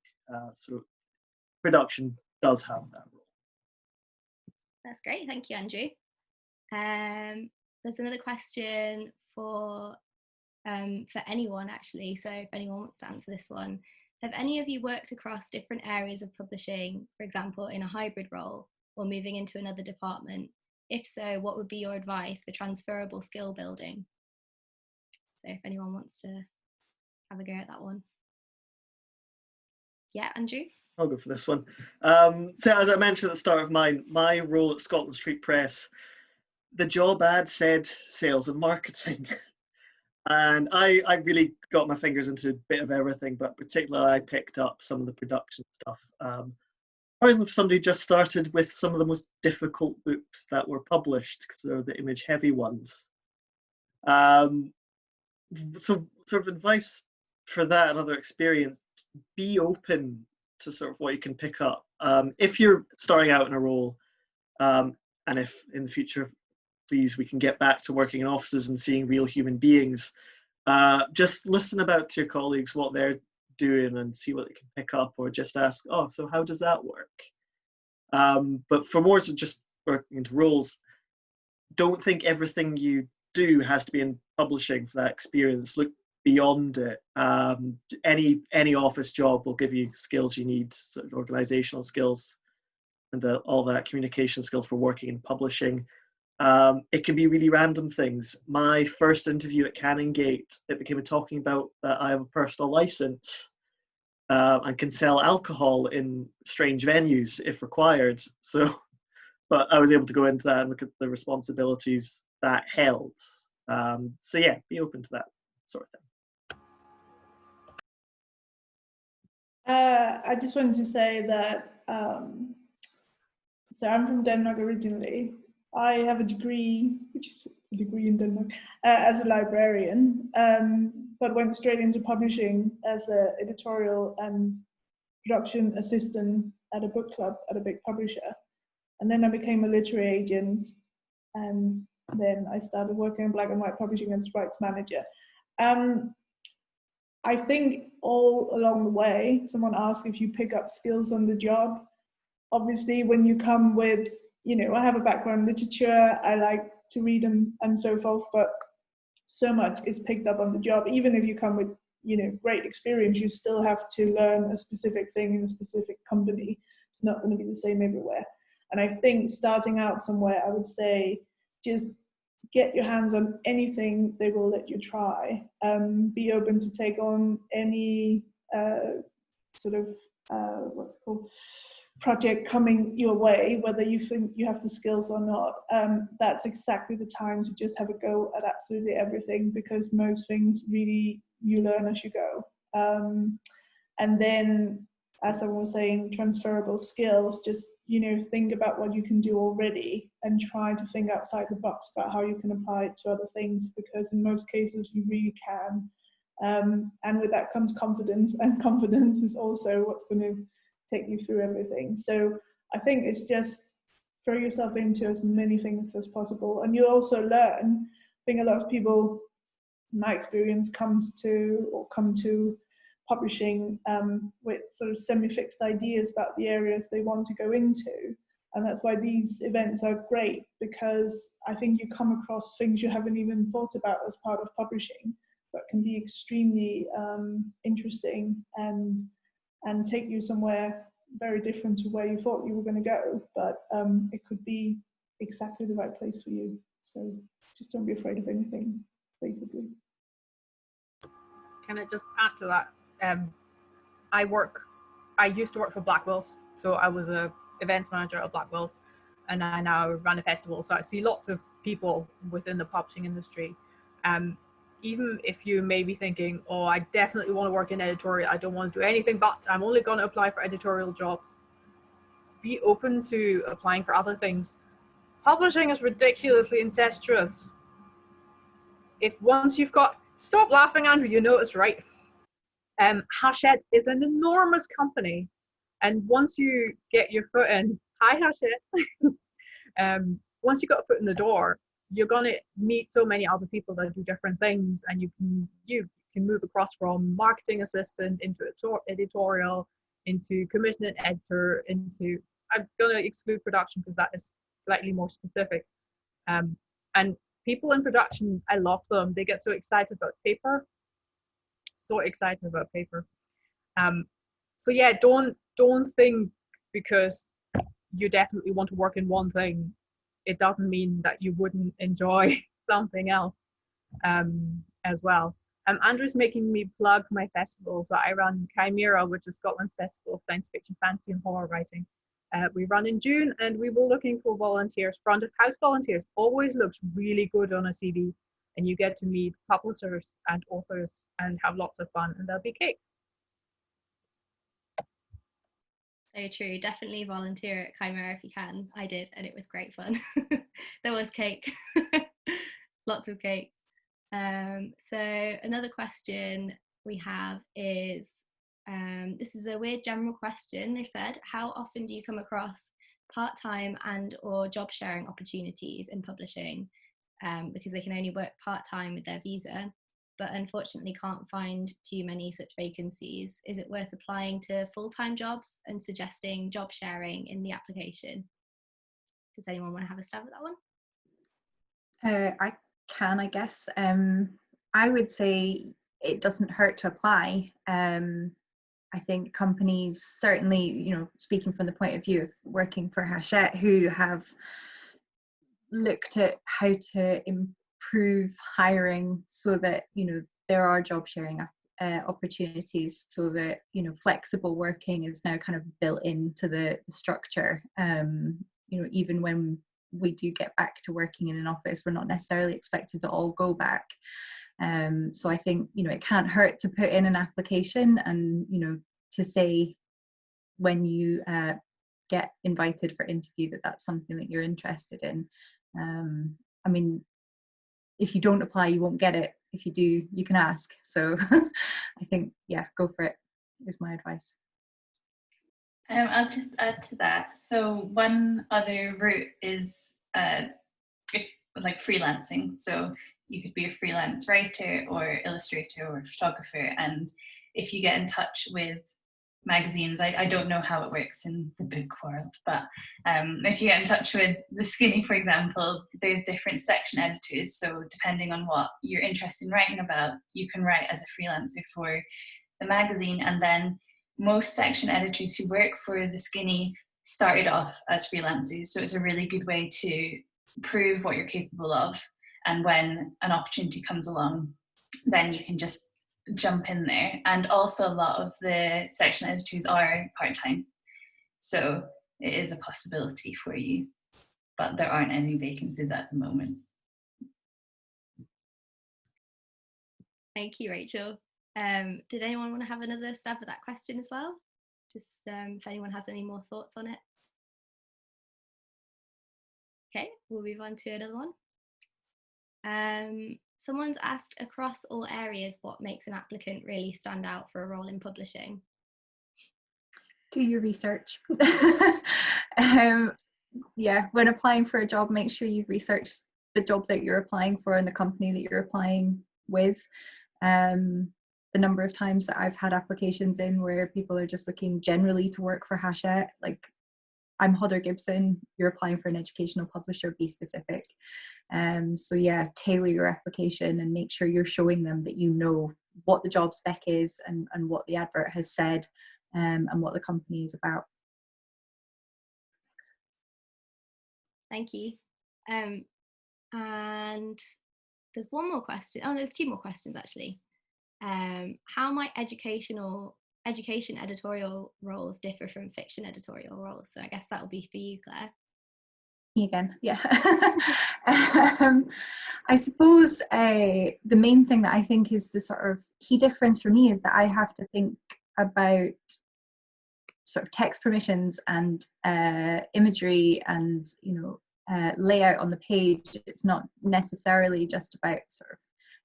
So production does have that role. That's great, thank you, Andrew. There's another question for anyone actually, so if anyone wants to answer this one. Have any of you worked across different areas of publishing, for example, in a hybrid role or moving into another department? If so, what would be your advice for transferable skill building? So if anyone wants to have a go at that one. Yeah, Andrew? I'll go for this one. So as I mentioned at the start of my role at Scotland Street Press, the job ad said sales and marketing. And I really got my fingers into a bit of everything, but particularly I picked up some of the production stuff. For somebody who just started with some of the most difficult books that were published, because they're the image heavy ones. So sort of advice for that and other experience, be open to sort of what you can pick up. If you're starting out in a role, and if in the future, please, we can get back to working in offices and seeing real human beings, just listen about to your colleagues, what they're doing, and see what they can pick up, or just ask, oh, so how does that work? But for more than just working into roles, don't think everything you do has to be in publishing for that experience. Look beyond it. Any office job will give you skills you need, sort of organizational skills, and all that communication skills for working in publishing. It can be really random things. My first interview at Canongate, it became a talking about that I have a personal license and can sell alcohol in strange venues if required. So, but I was able to go into that and look at the responsibilities that held. So yeah, be open to that sort of thing. I just wanted to say that, so I'm from Denmark originally. I have a degree, which is a degree in Denmark, as a librarian, but went straight into publishing as an editorial and production assistant at a book club at a big publisher. And then I became a literary agent, and then I started working in black and white publishing as rights manager. I think all along the way, someone asked if you pick up skills on the job. Obviously, when you come with, you know, I have a background in literature, I like to read and so forth, but so much is picked up on the job. Even if you come with, you know, great experience, you still have to learn a specific thing in a specific company. It's not going to be the same everywhere. And I think starting out somewhere, I would say just get your hands on anything they will let you try. Be open to take on any what's it called, project coming your way, whether you think you have the skills or not. That's exactly the time to just have a go at absolutely everything, because most things really you learn as you go. And then, as I was saying, transferable skills, just, you know, think about what you can do already and try to think outside the box about how you can apply it to other things, because in most cases you really can. And with that comes confidence, and confidence is also what's going to take you through everything. So I think it's just throw yourself into as many things as possible, and you also learn. I think a lot of people, in my experience, come to publishing with sort of semi-fixed ideas about the areas they want to go into, and that's why these events are great, because I think you come across things you haven't even thought about as part of publishing, but can be extremely interesting and take you somewhere very different to where you thought you were going to go, but it could be exactly the right place for you. So just don't be afraid of anything, basically. Can I just add to that? I used to work for Blackwell's, so I was a events manager at Blackwell's, and I now run a festival. So I see lots of people within the publishing industry. Even if you may be thinking, oh, I definitely want to work in editorial, I don't want to do anything but I'm only going to apply for editorial jobs. Be open to applying for other things. Publishing is ridiculously incestuous. If once you've got, stop laughing, Andrew, you know it's right. Hachette is an enormous company, and once you get your foot in, hi Hachette, once you got a foot in the door, you're going to meet so many other people that do different things, and you can move across from marketing assistant into editorial, into commissioning editor, into, I'm going to exclude production because that is slightly more specific. And people in production, I love them. They get so excited about paper. So excited about paper. So yeah, don't think because you definitely want to work in one thing, it doesn't mean that you wouldn't enjoy something else as well. Andrew's making me plug my festival. So I run Chimera, which is Scotland's festival of science fiction, fantasy and horror writing. We run in June, and we were looking for volunteers. Front of house volunteers always looks really good on a CV, and you get to meet publishers and authors and have lots of fun, and there'll be cake. So true. Definitely volunteer at Chimera if you can. I did, and it was great fun. There was cake. Lots of cake. So another question we have is, this is a weird general question. They've said, how often do you come across part-time and or job sharing opportunities in publishing, because they can only work part-time with their visa, but unfortunately can't find too many such vacancies? Is it worth applying to full-time jobs and suggesting job sharing in the application? Does anyone want to have a stab at that one? I can, I guess. I would say it doesn't hurt to apply. I think companies, certainly, you know, speaking from the point of view of working for Hachette, who have looked at how to improve hiring so that, you know, there are job sharing opportunities, so that, you know, flexible working is now kind of built into the structure. You know, even when we do get back to working in an office, we're not necessarily expected to all go back. So I think, you know, it can't hurt to put in an application, and, you know, to say when you get invited for interview that that's something that you're interested in. I mean, if you don't apply, you won't get it. If you do, you can ask. So I think, yeah, go for it is my advice. I'll just add to that. So one other route is like freelancing. So you could be a freelance writer or illustrator or photographer, and if you get in touch with magazines, I don't know how it works in the book world, but if you get in touch with The Skinny, for example, there's different section editors. So depending on what you're interested in writing about, you can write as a freelancer for the magazine. And then most section editors who work for The Skinny started off as freelancers. So it's a really good way to prove what you're capable of. and when an opportunity comes along, then you can just jump in there. And also a lot of the section editors are part-time, so it is a possibility for you, but there aren't any vacancies at the moment. Thank you, Rachel. Did anyone want to have another stab at that question as well? Just if anyone has any more thoughts on it. Okay, we'll move on to another one. Someone's asked, across all areas, what makes an applicant really stand out for a role in publishing? Do your research. Yeah, when applying for a job, make sure you've researched the job that you're applying for and the company that you're applying with. The number of times that I've had applications in where people are just looking generally to work for Hachette, like, I'm Hodder Gibson, you're applying for an educational publisher, be specific. So yeah, tailor your application and make sure you're showing them that you know what the job spec is and what the advert has said, and what the company is about. Thank you. And there's one more question. Oh, there's two more questions actually. How might education editorial roles differ from fiction editorial roles? So I guess that will be for you, Claire. Me again, yeah. I suppose the main thing that I think is the sort of key difference for me is that I have to think about sort of text permissions and imagery and, you know, layout on the page. It's not necessarily just about sort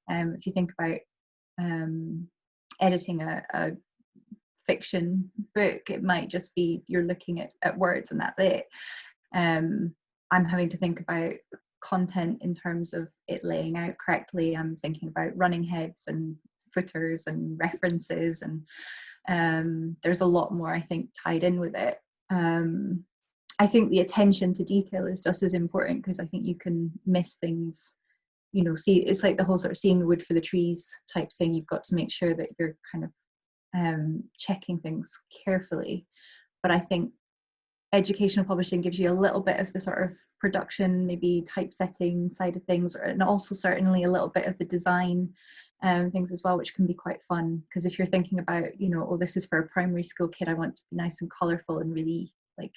of, if you think about editing a fiction book, it might just be you're looking at words and that's it. I'm having to think about content in terms of it laying out correctly. I'm thinking about running heads and footers and references, and there's a lot more, I think, tied in with it. I think the attention to detail is just as important, because I think you can miss things. You know, see, it's like the whole sort of seeing the wood for the trees type thing. You've got to make sure that you're kind of checking things carefully. But I think educational publishing gives you a little bit of the sort of production, maybe typesetting side of things, and also certainly a little bit of the design things as well, which can be quite fun. Because if you're thinking about, you know, oh, this is for a primary school kid, I want it to be nice and colourful and really like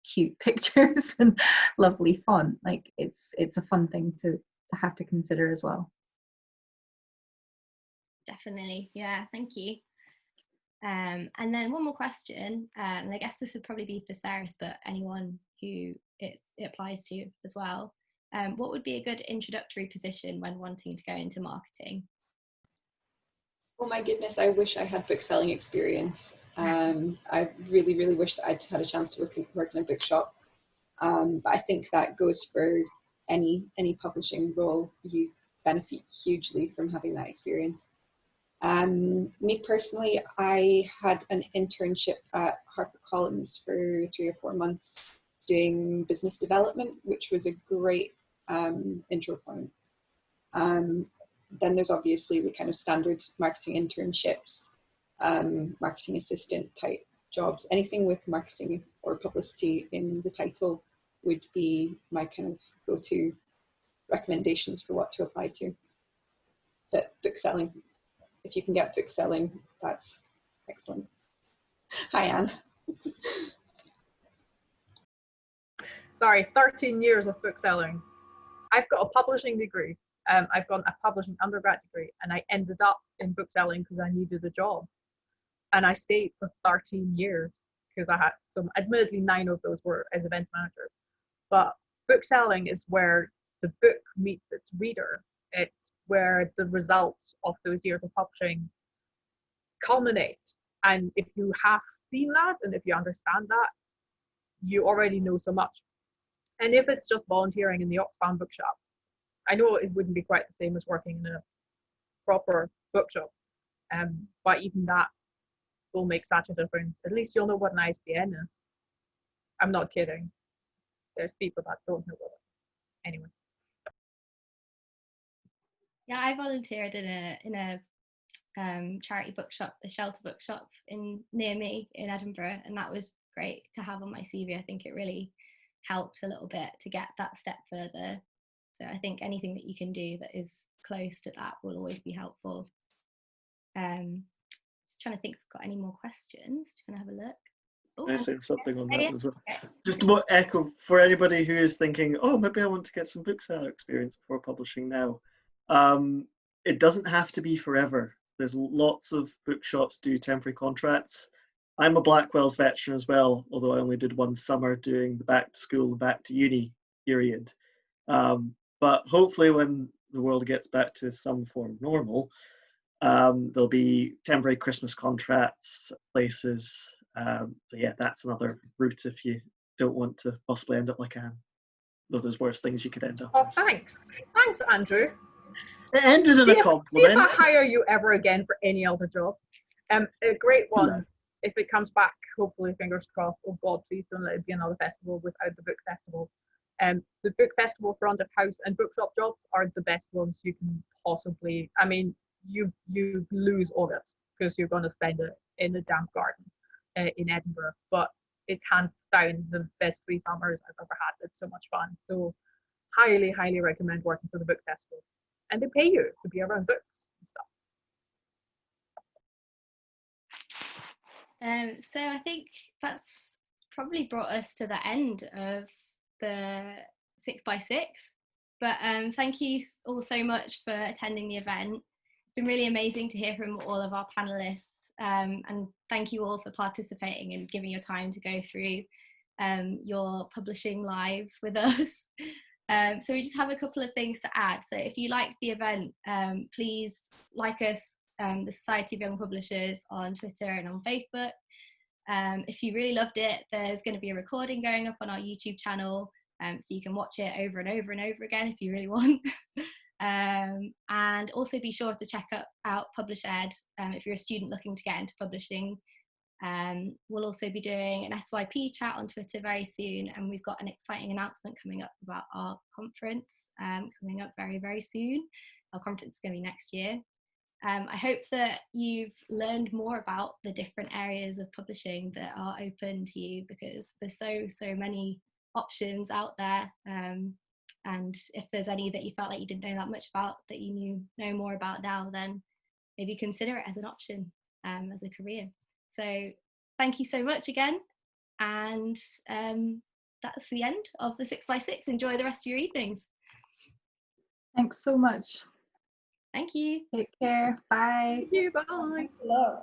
cute pictures and lovely font. Like it's a fun thing to have to consider as well. Definitely, yeah, thank you. And then one more question, and I guess this would probably be for Saris, but anyone who it applies to as well. What would be a good introductory position when wanting to go into marketing? Oh my goodness, I wish I had bookselling experience. I really, really wish that I'd had a chance to work in a bookshop. But I think that goes for any publishing role. You benefit hugely from having that experience. Me personally, I had an internship at HarperCollins for 3 or 4 months doing business development, which was a great intro point. Then there's obviously the kind of standard marketing internships, marketing assistant type jobs. Anything with marketing or publicity in the title would be my kind of go-to recommendations for what to apply to. But bookselling, if you can get bookselling, that's excellent. Hi, Anne. Sorry, 13 years of bookselling. I've got a publishing degree. I've got a publishing undergrad degree, and I ended up in bookselling because I needed a job. And I stayed for 13 years because I had some, admittedly 9 of those were as events manager. But bookselling is where the book meets its reader. It's where the results of those years of publishing culminate. And if you have seen that, and if you understand that, you already know so much. And if it's just volunteering in the Oxfam bookshop, I know it wouldn't be quite the same as working in a proper bookshop, but even that will make such a difference. At least you'll know what an ISBN is. I'm not kidding. There's people that don't know what it is. Anyway. Yeah, I volunteered in a charity bookshop, the Shelter Bookshop near me in Edinburgh, and that was great to have on my CV. I think it really helped a little bit to get that step further. So I think anything that you can do that is close to that will always be helpful. Just trying to think if we've got any more questions. Do you want to have a look? Can I say something on that yeah. as well? Just to echo for anybody who is thinking, oh, maybe I want to get some book sale experience before publishing now. It doesn't have to be forever. There's lots of bookshops do temporary contracts. I'm a Blackwell's veteran as well, although I only did one summer doing the back to school and back to uni period. But hopefully when the world gets back to some form of normal, there'll be temporary Christmas contracts, places. So yeah, that's another route if you don't want to possibly end up like Anne. Though there's worse things you could end up. Oh, thanks. Thanks, Andrew. It ended in a compliment. See if I hire you ever again for any other jobs. A great one, no. If it comes back, hopefully, fingers crossed. Oh God, please don't let it be another festival without the book festival. The book festival front of house and bookshop jobs are the best ones you can possibly. I mean, you lose all this because you're going to spend it in the damp garden in Edinburgh, but it's hands down the best 3 summers I've ever had. It's so much fun. So highly recommend working for the book festival, and they pay you to be around books and stuff. So I think that's probably brought us to the end of the 6x6, but thank you all so much for attending the event. It's been really amazing to hear from all of our panelists, and thank you all for participating and giving your time to go through your publishing lives with us. So we just have a couple of things to add. So if you liked the event, please like us, the Society of Young Publishers, on Twitter and on Facebook. If you really loved it, there's going to be a recording going up on our YouTube channel, so you can watch it over and over and over again if you really want. And also be sure to check out PublishED if you're a student looking to get into publishing. We'll also be doing an SYP chat on Twitter very soon, and we've got an exciting announcement coming up about our conference coming up very soon. Our conference is going to be next year. I hope that you've learned more about the different areas of publishing that are open to you, because there's so many options out there, and if there's any that you felt like you didn't know that much about that you know more about now, then maybe consider it as an option as a career. So thank you so much again, and that's the end of the 6x6. Enjoy the rest of your evenings. Thanks so much. Thank you. Take care. Bye. Thank you. Bye. Hello.